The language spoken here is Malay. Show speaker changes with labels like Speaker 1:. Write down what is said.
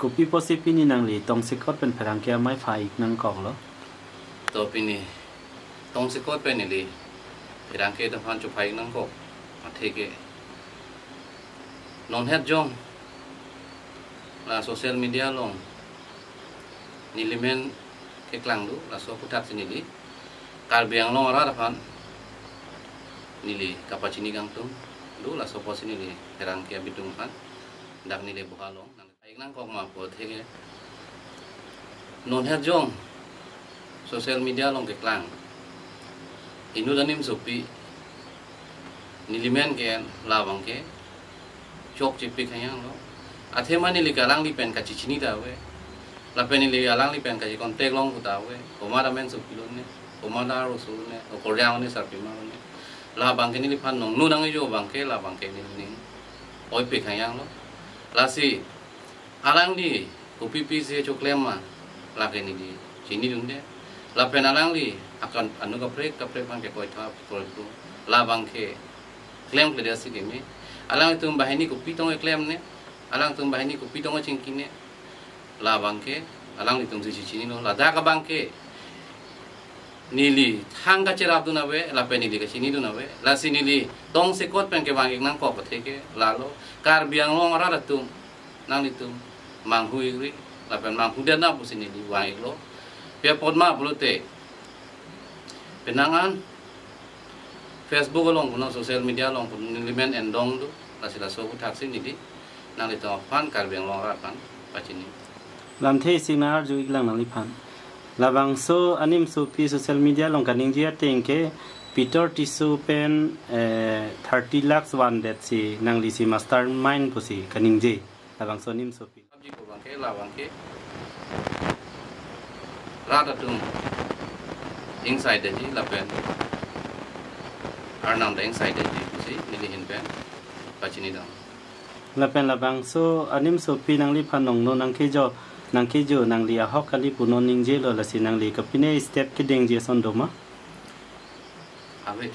Speaker 1: Kopi posisi ini nang li tong sikot pen perang kia mai fai nang kong lo.
Speaker 2: Tapi ni tong sikot pen ni li perang kia depan cupai nang kok mati ke non het jong la sosial media long nilimen ke klang du la so putat sini li kal biang long ara depan nili kapacini gang tum du la so pos sini li perang kia bidung pan dak nili bukalong nang kok ma po thege non het jong sosial media long ke klang inu danim sopi nilimen ke lawang ke chok chipi khayang lo athema ni likalang li pen ka chichini da we la pen ni alang li pen ka ji kontek long ku da we komara men sopi lo ne komara ro su ne ko ryang ne sarpi ma ne la bang ke ni li phan nong nu nang yo bang ke la bang ke ni ning oi pe khayang lo la si alang di kopi pi se choklem ma la ke ni di sini dun de la pen alang li akan anu ka prek bang ke koi tha ko la bang ke klaim ke dia si ke me alang tum bahini kopi tong klaim ne alang tum bahini kopi tong cingki ne la bang ke alang li tum si sini no la da ka bang ke nili thang ka cerap du na we la pen nili ka sini du na we la sini li tong se kot pen ke bang ik nang ko pa the ke la lo kar biang long ra da tum nang li tum mang hui ri la pen mang hu da na pu sini li wa ik lo pe pot ma bulu te penangan Facebook long kuno sosial media long kuno nilimen endong tu lasila so ku taksin ni di nang li to pan kar biang long ra pan pacini
Speaker 1: Lam the sinar ju iklang nang li pan labang so anim so pi sosial media long kaning dia tengke Peter Tisu pen 30 lakhs one that si nang li si mastermind pusi kaning je labang so nim so pi
Speaker 2: ji ko bang ke la bang ke ra da tum inside de ji la pen arnam da inside de ji pusi ni hin pen pacini da
Speaker 1: la pen labang so anim so pi nang li pan nong no nang ke jo nang li a hok kali punon ning je lo la si nang li kapine step ke deng je son do ma
Speaker 2: ave